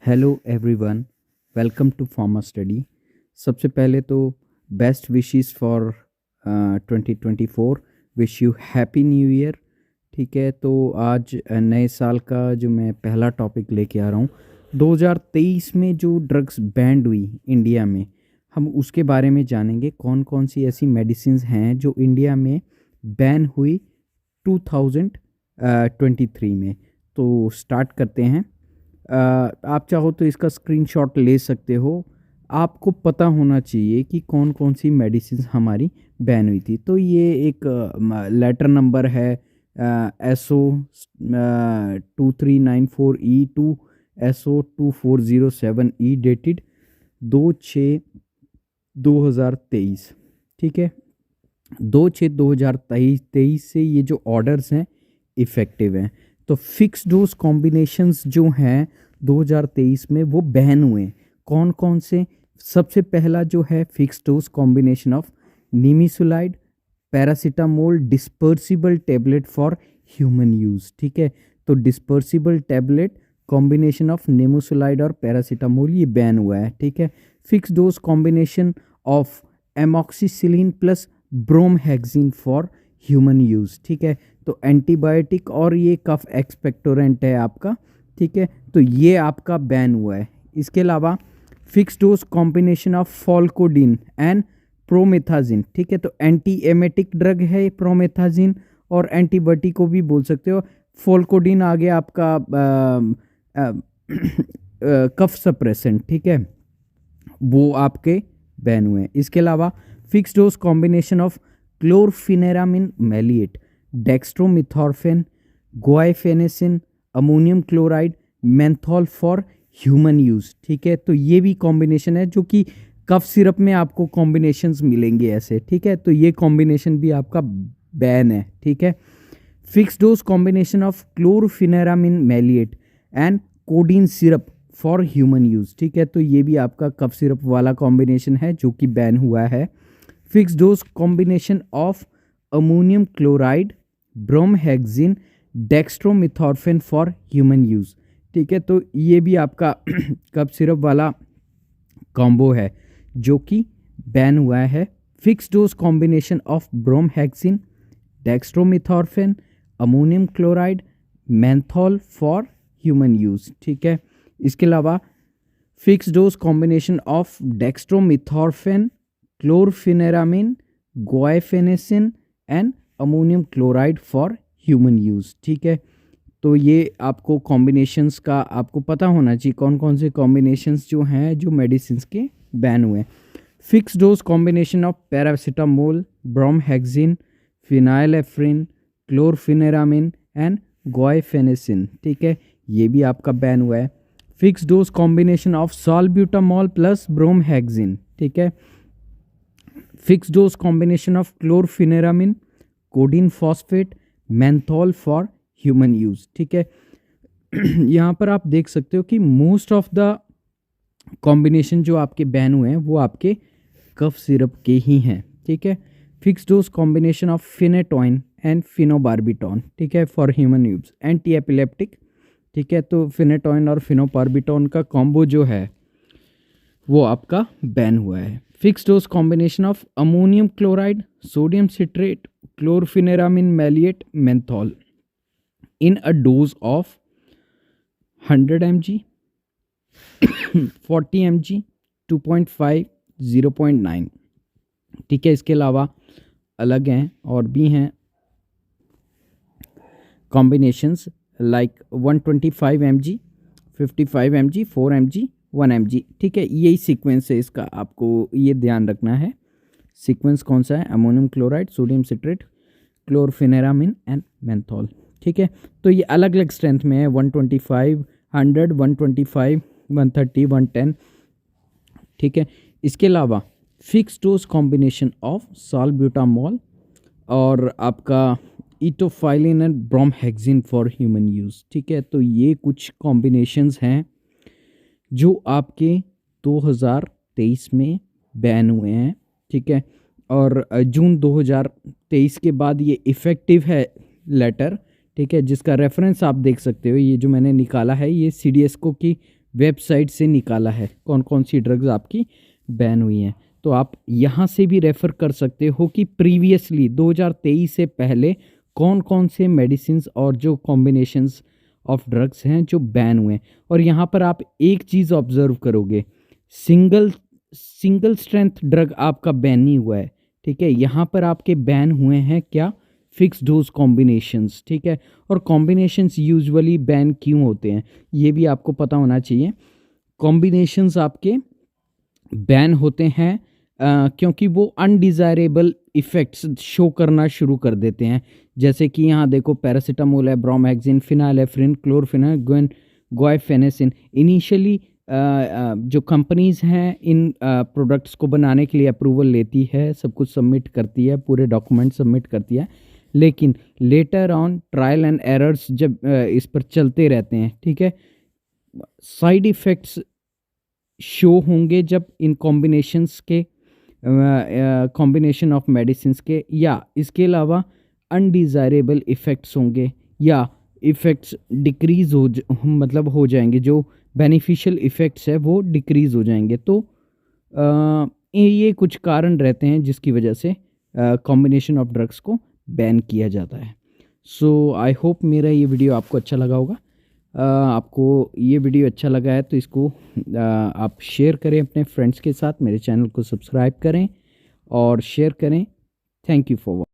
Hello everyone, welcome to pharma study. सबसे पहले तो best wishes for 2024। Wish you happy new year. ठीक है, तो आज नए साल का जो मैं पहला टॉपिक लेके आ रहा हूँ, 2023 में जो ड्रग्स बैंड हुई इंडिया में, हम उसके बारे में जानेंगे। कौन कौन सी ऐसी मेडिसिन्स हैं जो इंडिया में बैन हुई 2023 में। तो स्टार्ट करते हैं। आप चाहो तो इसका स्क्रीनशॉट ले सकते हो। आपको पता होना चाहिए कि कौन कौन सी मेडिसिन हमारी बैन हुई थी। तो ये एक लेटर नंबर है SO 2394E SO 2407E dated 2/6/2023। ठीक है, 2/6/2023 से ये जो ऑर्डर्स हैं इफ़ेक्टिव हैं। तो फिक्स डोज कॉम्बिनेशंस जो हैं 2023 में वो बैन हुए। कौन कौन से? सबसे पहला जो है fix dose combination of nimesulide paracetamol dispersible tablet for human use. ठीक है, तो dispersible tablet combination of nimesulide और पैरासीटामोल ये बैन हुआ है। ठीक है, fix dose combination of amoxicillin plus bromhexine for human use. ठीक है, तो एंटीबायोटिक और ये कफ एक्सपेक्टोरेंट है आपका। ठीक है, तो ये आपका बैन हुआ है। इसके अलावा fix dose combination of pholcodine and promethazine. ठीक है, तो एंटी एमेटिक ड्रग है प्रोमेथाजिन, और एंटीबायोटिक को भी बोल सकते हो। फॉल्कोडिन आ गया आपका कफ सप्रेसेंट। ठीक है, वो आपके बैन हुए हैं। इसके अलावा fix dose combination of chlorpheniramine maleate dextromethorphan guaifenesin ammonium chloride menthol for human use. ठीक है, तो ये भी कॉम्बिनेशन है जो कि कफ सिरप में आपको कॉम्बिनेशंस मिलेंगे ऐसे। ठीक है, तो ये कॉम्बिनेशन भी आपका बैन है। ठीक है, fix dose combination of chlorpheniramine maleate and codeine syrup for human use. ठीक है, तो ये भी आपका कफ सिरप वाला कॉम्बिनेशन है जो कि बैन हुआ है। Fix dose combination of ammonium chloride bromhexine dextromethorphan for human use. ठीक है, तो ये भी आपका कफ सिरप वाला कॉम्बो है जो कि बैन हुआ है। Fix dose combination of bromhexine dextromethorphan ammonium chloride menthol for human use. ठीक है, इसके अलावा fix dose combination of dextromethorphan chlorpheniramine guaifenesin and ammonium chloride for human use. ठीक है, तो ये आपको कॉम्बिनेशंस का आपको पता होना चाहिए कौन कौन से कॉम्बिनेशंस जो हैं जो मेडिसिन्स के बैन हुए हैं। Fix dose combination of paracetamol bromhexine phenylephrine chlorpheniramine and guaifenesin. ठीक है, ये भी आपका बैन हुआ है। Fix dose combination of salbutamol plus bromhexine. ठीक है, fix dose combination of chlorpheniramine codeine phosphate menthol for human use. ठीक है, यहाँ पर आप देख सकते हो कि मोस्ट ऑफ द कॉम्बिनेशन जो आपके बैन हुए हैं वो आपके कफ सिरप के ही हैं। ठीक है, fix dose combination of phenytoin and phenobarbitone. ठीक है, for human use anti epileptic. ठीक है, तो फिनेटोइन और फिनोबार्बिटॉन का कॉम्बो जो है वो आपका बैन हुआ है। Fix dose combination of ammonium chloride sodium citrate chlorpheniramine maleate menthol in a dose of 100 mg 40 mg 2.5 0.9। ठीक है, इसके अलावा अलग हैं और भी हैं combinations like 125 mg 55 mg 4 mg 1 mg। ठीक है, यही सीक्वेंस है इसका, आपको ये ध्यान रखना है सीक्वेंस कौन सा है। Ammonium chloride sodium citrate chlorpheniramine and menthol. ठीक है, तो ये अलग अलग स्ट्रेंथ में है 125 100 125 130 110। ठीक है, इसके अलावा fix dose combination of salbutamol और आपका etofylline and bromhexine for human use. ठीक है, तो ये कुछ कॉम्बिनेशंस हैं जो आपके 2023 में बैन हुए हैं। ठीक है, और जून 2023 के बाद ये इफ़ेक्टिव है लेटर। ठीक है, जिसका रेफरेंस आप देख सकते हो। ये जो मैंने निकाला है ये CDSCO की वेबसाइट से निकाला है, कौन कौन सी ड्रग्स आपकी बैन हुई हैं। तो आप यहाँ से भी रेफ़र कर सकते हो कि प्रीवियसली 2023 से पहले कौन कौन से मेडिसिन्स और जो कॉम्बिनेशंस ऑफ ड्रग्स हैं जो बैन हुए हैं। और यहाँ पर आप एक चीज़ ऑब्ज़र्व करोगे, सिंगल स्ट्रेंथ ड्रग आपका बैन नहीं हुआ है, ठीक है। यहाँ पर आपके बैन हुए हैं क्या, फिक्स डोज कॉम्बिनेशंस, ठीक है। और कॉम्बिनेशंस यूजुअली बैन क्यों होते हैं ये भी आपको पता होना चाहिए। कॉम्बिनेशंस आपके बैन होते हैं क्योंकि वो अनडिज़ायरेबल इफ़ेक्ट्स शो करना शुरू कर देते हैं। जैसे कि यहाँ देखो, पैरासीटामोल है, ब्रोमैक्सिन, फिनाइलेफ्रिन, क्लोरफेनागोन, गुआइफेनेसिन। इनिशियली जो कंपनीज़ हैं इन प्रोडक्ट्स को बनाने के लिए अप्रूवल लेती है, सब कुछ सबमिट करती है, पूरे डॉक्यूमेंट सबमिट करती है, लेकिन later on trial and errors जब इस पर चलते रहते हैं, ठीक है, साइड इफ़ेक्ट्स शो होंगे जब इन कॉम्बिनेशंस के कॉम्बिनेशन ऑफ मेडिसिन्स के, या इसके अलावा अनडिज़ायरेबल इफ़ेक्ट्स होंगे, या इफ़ेक्ट्स डिक्रीज़ मतलब हो जाएंगे, जो बेनिफिशियल इफ़ेक्ट्स है वो डिक्रीज़ हो जाएंगे। तो ये कुछ कारण रहते हैं जिसकी वजह से कॉम्बिनेशन ऑफ ड्रग्स को बैन किया जाता है। सो आई होप मेरा ये वीडियो आपको अच्छा लगा होगा। आपको ये वीडियो अच्छा लगा है तो इसको आप शेयर करें अपने फ्रेंड्स के साथ, मेरे चैनल को सब्सक्राइब करें और शेयर करें। Thank you for